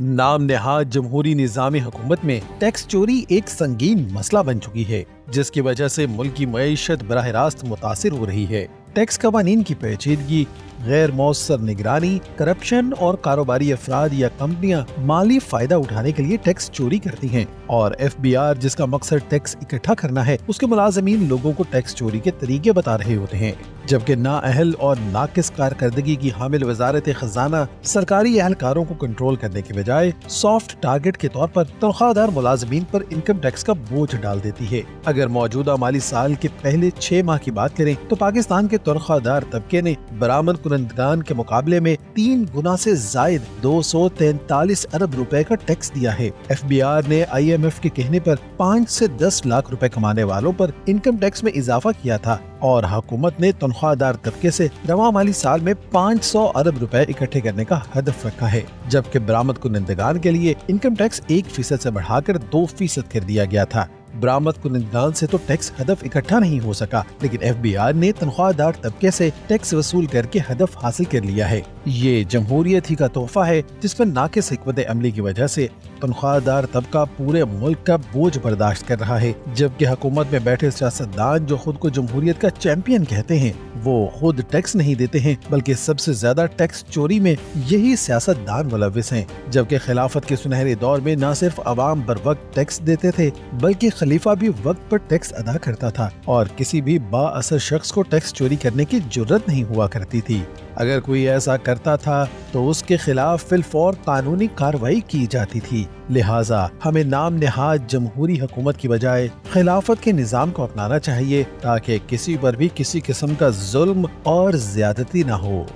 नाम नहाद जमहूरी निज़ाम हुकूमत में टैक्स चोरी एक संगीन मसला बन चुकी है, जिसकी वजह से मुल्क की मईशत बराह रास्त मुतासिर हो रही है। टैक्स कवानीन की पेचीदगी, गैर मौसर निगरानी, करप्शन और कारोबारी अफराद या कंपनियां माली फायदा उठाने के लिए टैक्स चोरी करती हैं और FBI जिसका मकसद टैक्स इकट्ठा करना है, उसके मुलाजमीन लोगों को टैक्स चोरी के तरीके बता रहे होते हैं, जबकि नाअहल और नाकिस कारकर्दगी की हामिल वजारत खजाना सरकारी एहलकारों को कंट्रोल करने के बजाय सॉफ्ट टारगेट के तौर पर तनख्वाहदार मुलाजमीन पर इनकम टैक्स का बोझ डाल देती है। अगर मौजूदा माली साल के पहले 6 माह की बात करें तो पाकिस्तान के तनख्वाहदार तबके ने बरामद कुनंदगान के मुकाबले में 3 गुना से जायद 243 अरब रुपए का टैक्स दिया है। FBI ने IMF के कहने पर 5 से 10 लाख रुपए कमाने वालों पर इनकम टैक्स में इजाफा किया था और हुकूमत ने तनख्वाहदार तबके से रवा माली साल में 500 अरब रुपए इकट्ठे करने का हदफ रखा है, जबकि बरामद कुनंदगान के लिए इनकम टैक्स 1% से बढ़ाकर 2% कर दिया गया था। बरामद कुनंदगान से तो टैक्स हदफ इकट्ठा नहीं हो सका, लेकिन FBI ने तनख्वाहदार तबके से टैक्स वसूल करके हदफ हासिल कर लिया है। ये जमहूरियत ही का तोहफा है जिस पर नाकिस हिकमत अमली की वजह से तनख्वाहदार तबका पूरे मुल्क का बोझ बर्दाश्त कर रहा है, जबकि हुकूमत में बैठे सियासतदान जो खुद को जमहूरियत का चैंपियन कहते हैं, वो खुद टैक्स नहीं देते हैं, बल्कि सबसे ज्यादा टैक्स चोरी में यही सियासतदान मुलव्विस हैं। जबकि खिलाफत के सुनहरे दौर में न सिर्फ अवाम बर वक्त टैक्स देते थे, बल्कि खलीफा भी वक्त पर टैक्स अदा करता था और किसी भी बाअसर शख्स को टैक्स चोरी करने की जुर्रत नहीं हुआ करती थी। अगर कोई ऐसा करता था तो उसके खिलाफ फिलफौर कानूनी कार्रवाई की जाती थी। लिहाजा हमें नाम नहाद जमहूरी हुकूमत की बजाय खिलाफत के निज़ाम को अपनाना चाहिए ताकि किसी पर भी किसी किस्म का जुल्म और ज्यादती न हो।